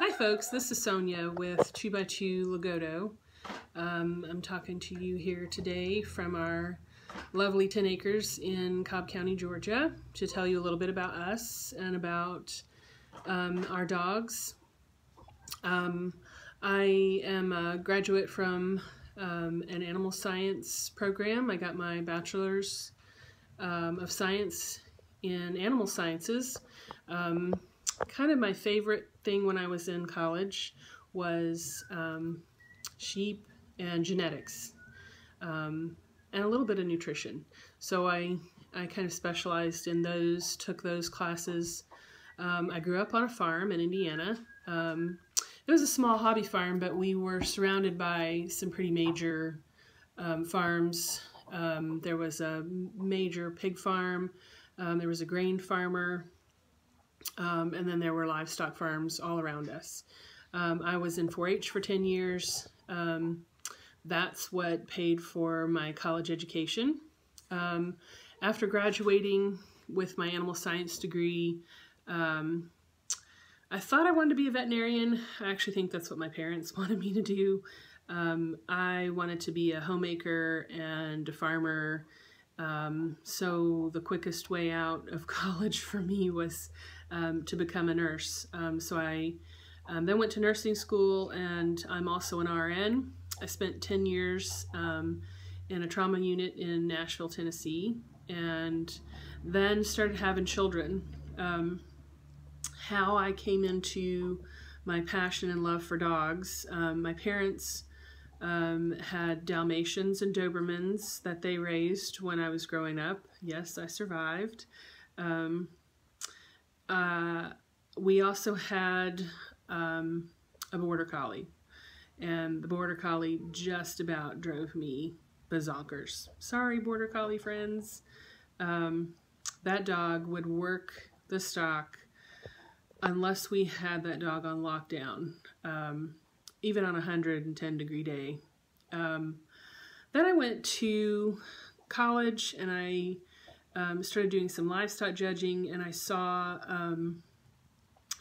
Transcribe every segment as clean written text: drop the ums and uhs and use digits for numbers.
Hi folks, this is Sonia with 2x2 Lagotto. I'm talking to you here today from our lovely 10 acres in Cobb County, Georgia, to tell you a little bit about us and about our dogs. I am a graduate from an animal science program. I got my bachelor's of science in animal sciences. Kind of my favorite thing when I was in college was sheep and genetics, and a little bit of nutrition. So I kind of specialized in those, took those classes. I grew up on a farm in Indiana. It was a small hobby farm, but we were surrounded by some pretty major farms. There was a major pig farm, there was a grain farmer, and then there were livestock farms all around us. I was in 4-H for 10 years. That's what paid for my college education. After graduating with my animal science degree, I thought I wanted to be a veterinarian. I actually think that's what my parents wanted me to do. I wanted to be a homemaker and a farmer. So the quickest way out of college for me was to become a nurse. So I then went to nursing school, and I'm also an RN. I spent 10 years in a trauma unit in Nashville, Tennessee, and then started having children. How I came into my passion and love for dogs. My parents had Dalmatians and Dobermans that they raised when I was growing up. Yes, I survived. We also had a Border Collie, and the Border Collie just about drove me bazonkers. Sorry, Border Collie friends. That dog would work the stock unless we had that dog on lockdown, even on a 110-degree day. Then I went to college, and I started doing some livestock judging, and I saw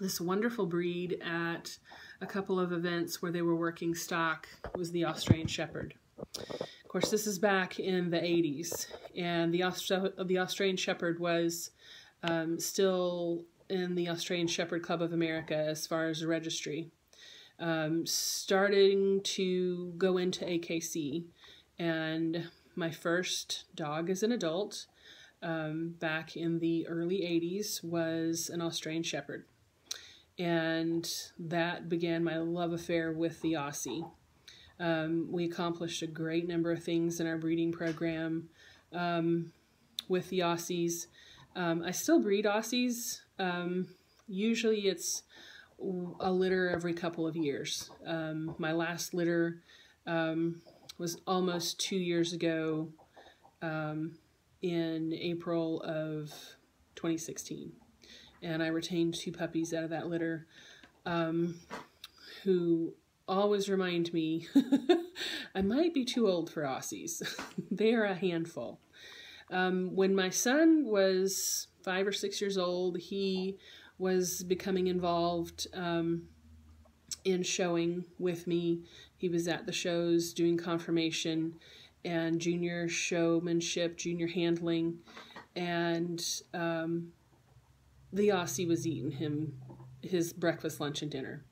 this wonderful breed at a couple of events where they were working stock. It was the Australian Shepherd. Of course, this is back in the 80s, and the Australian Shepherd was still in the Australian Shepherd Club of America as far as the registry. Starting to go into AKC, and my first dog as an adult back in the early 80s was an Australian Shepherd. And that began my love affair with the Aussie. We accomplished a great number of things in our breeding program with the Aussies. I still breed Aussies. Usually it's a litter every couple of years. My last litter was almost 2 years ago in April of 2016. And I retained 2 puppies out of that litter who always remind me I might be too old for Aussies. They are a handful. When my son was 5 or 6 years old, he was becoming involved in showing with me. He was at the shows doing conformation and junior showmanship, junior handling, and the Aussie was eating him his breakfast, lunch, and dinner.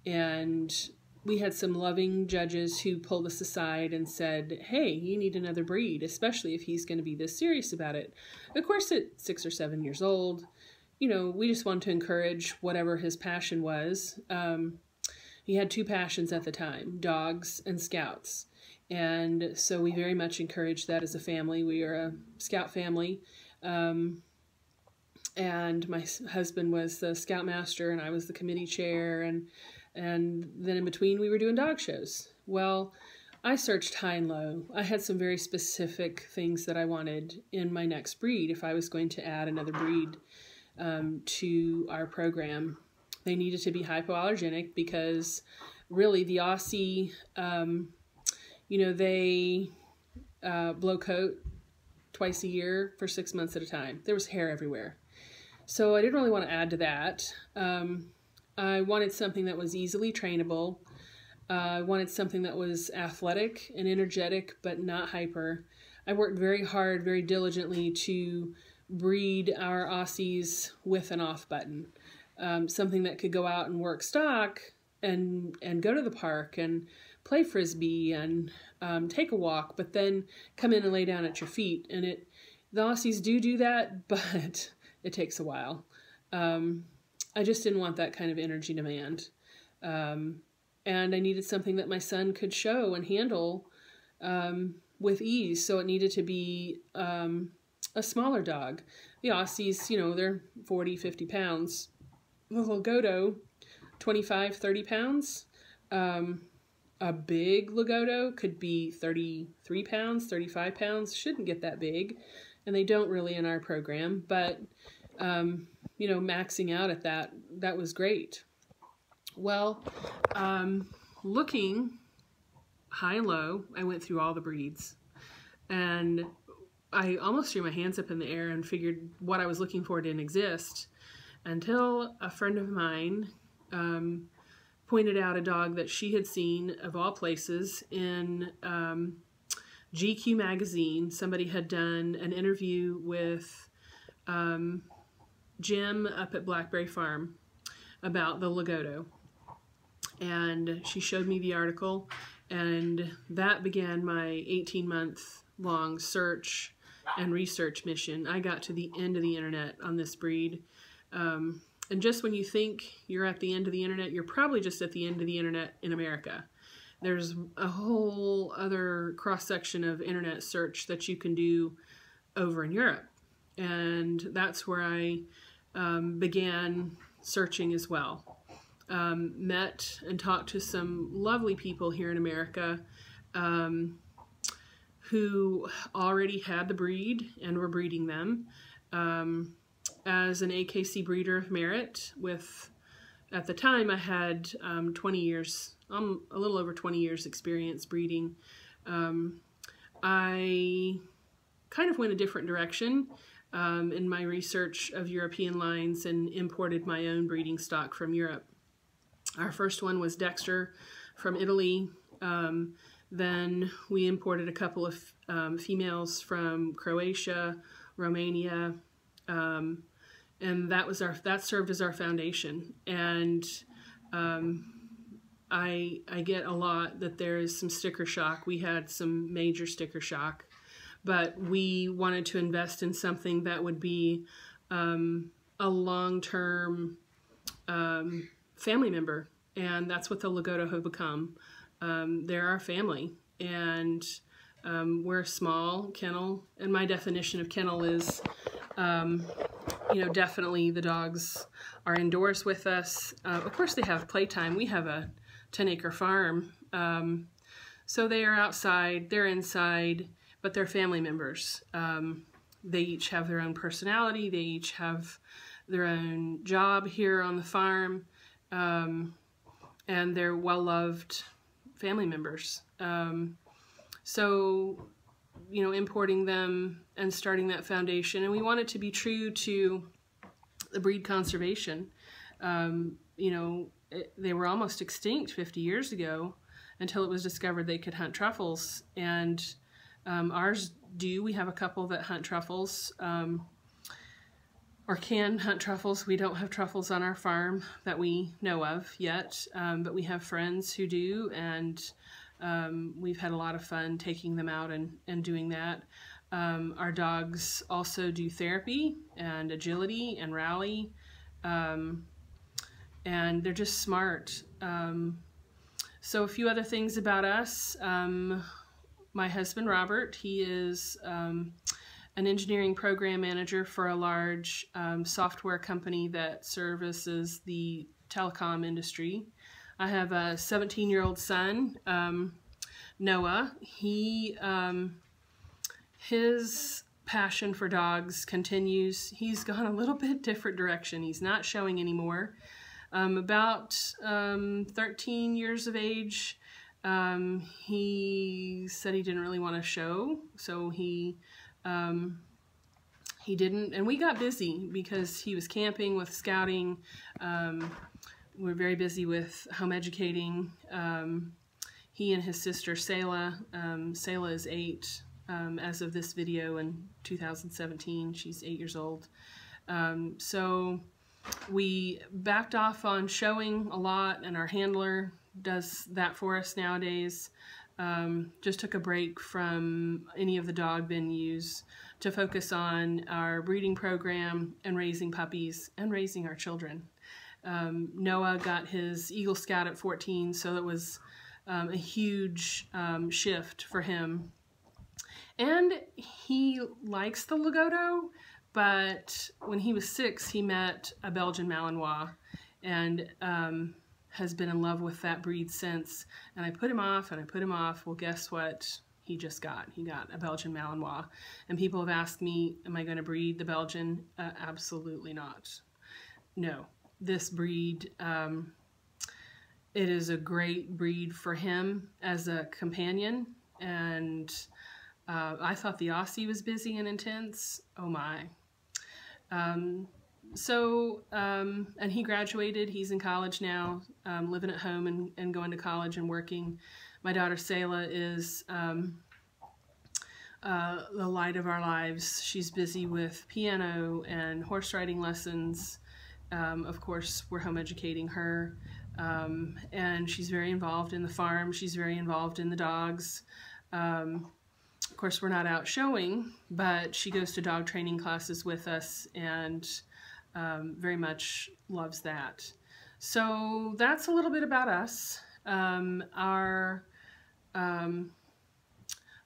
And we had some loving judges who pulled us aside and said, hey, you need another breed, especially if he's going to be this serious about it. Of course, at 6 or 7 years old, you know, we just wanted to encourage whatever his passion was. He had 2 passions at the time, dogs and scouts. And so we very much encouraged that as a family. We are a scout family. And my husband was the scoutmaster, and I was the committee chair, and then in between we were doing dog shows. Well, I searched high and low. I had some very specific things that I wanted in my next breed if I was going to add another breed to our program. They needed to be hypoallergenic because really the Aussie, you know, they blow coat twice a year for 6 months at a time. There was hair everywhere. So I didn't really want to add to that. I wanted something that was easily trainable. I wanted something that was athletic and energetic, but not hyper. I worked very hard, very diligently to breed our Aussies with an off button. Something that could go out and work stock and go to the park and play frisbee and take a walk, but then come in and lay down at your feet. And the Aussies do that, but it takes a while. I just didn't want that kind of energy demand. And I needed something that my son could show and handle with ease, so it needed to be a smaller dog. The Aussies, they're 40, 50 pounds. The Lagotto, 25, 30 pounds. A big Lagotto could be 33 pounds, 35 pounds. Shouldn't get that big, and they don't really in our program, but maxing out at that was great. Well, looking high and low, I went through all the breeds, and I almost threw my hands up in the air and figured what I was looking for didn't exist until a friend of mine pointed out a dog that she had seen, of all places, in GQ magazine. Somebody had done an interview with Jim up at Blackberry Farm about the Lagotto. And she showed me the article, and that began my 18-month-long search and research mission. I got to the end of the internet on this breed. And just when you think you're at the end of the internet, you're probably just at the end of the internet in America. There's a whole other cross-section of internet search that you can do over in Europe. And that's where I began searching as well. Met and talked to some lovely people here in America who already had the breed and were breeding them. As an AKC breeder of merit, at the time I had 20 years, a little over 20 years experience breeding. I kind of went a different direction in my research of European lines and imported my own breeding stock from Europe. Our first one was Dexter from Italy. Then we imported a couple of females from Croatia, Romania, and that served as our foundation. And I get a lot that there is some sticker shock. We had some major sticker shock, but we wanted to invest in something that would be a long-term family member, and that's what the Lagotto have become. They're our family, and we're a small kennel, and my definition of kennel is definitely the dogs are indoors with us. Of course they have playtime. We have a 10-acre farm, so they are outside, they're inside, but they're family members. They each have their own personality, they each have their own job here on the farm, and they're well-loved family members. So, importing them and starting that foundation, and we want it to be true to the breed conservation. They were almost extinct 50 years ago until it was discovered they could hunt truffles, and ours do. We have a couple that hunt truffles, or can hunt truffles. We don't have truffles on our farm that we know of yet, but we have friends who do, and we've had a lot of fun taking them out and doing that. Our dogs also do therapy and agility and rally, and they're just smart. So a few other things about us. My husband, Robert, he is an engineering program manager for a large software company that services the telecom industry. I have a 17-year-old son, Noah. His passion for dogs continues. He's gone a little bit different direction. He's not showing anymore. About 13 years of age, he said he didn't really want to show, so he didn't, and we got busy because he was camping with scouting, we're very busy with home educating. He and his sister Selah. Selah is 8 as of this video in 2017. She's 8 years old. So we backed off on showing a lot, and our handler does that for us nowadays. Just took a break from any of the dog venues to focus on our breeding program and raising puppies and raising our children. Noah got his Eagle Scout at 14, so it was a huge shift for him. And he likes the Lagotto, but when he was 6, he met a Belgian Malinois and has been in love with that breed since. And I put him off and I put him off. Well, guess what he just got? He got a Belgian Malinois. And people have asked me, am I going to breed the Belgian? Absolutely not. No. This breed, it is a great breed for him as a companion. And I thought the Aussie was busy and intense. Oh my. And he graduated. He's in college now, living at home and going to college and working. My daughter Selah is the light of our lives. She's busy with piano and horse riding lessons. Of course, we're home educating her. And she's very involved in the farm. She's very involved in the dogs. Of course, we're not out showing, but she goes to dog training classes with us and very much loves that. So that's a little bit about us. Our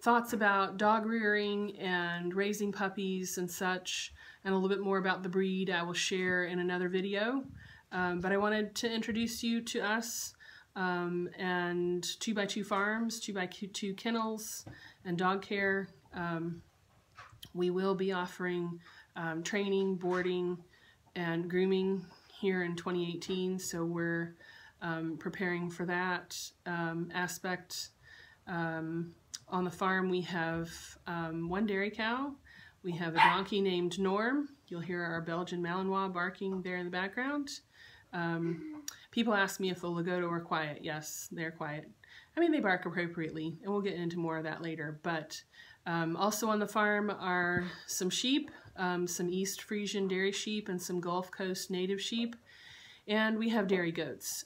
thoughts about dog rearing and raising puppies and such, and a little bit more about the breed I will share in another video. But I wanted to introduce you to us and 2x2 farms, 2x2 kennels, and dog care. We will be offering training, boarding, and grooming here in 2018, so we're preparing for that aspect. On the farm we have 1 dairy cow. We have a donkey named Norm. You'll hear our Belgian Malinois barking there in the background. People ask me if the Lagotto are quiet. Yes, they're quiet. I mean, they bark appropriately, and we'll get into more of that later. But also on the farm are some sheep, some East Frisian dairy sheep and some Gulf Coast native sheep. And we have dairy goats,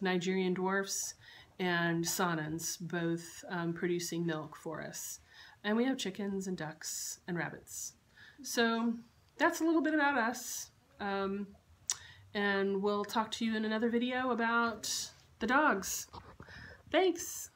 Nigerian dwarfs and Saanens, both producing milk for us. And we have chickens and ducks and rabbits. So that's a little bit about us. And we'll talk to you in another video about the dogs. Thanks.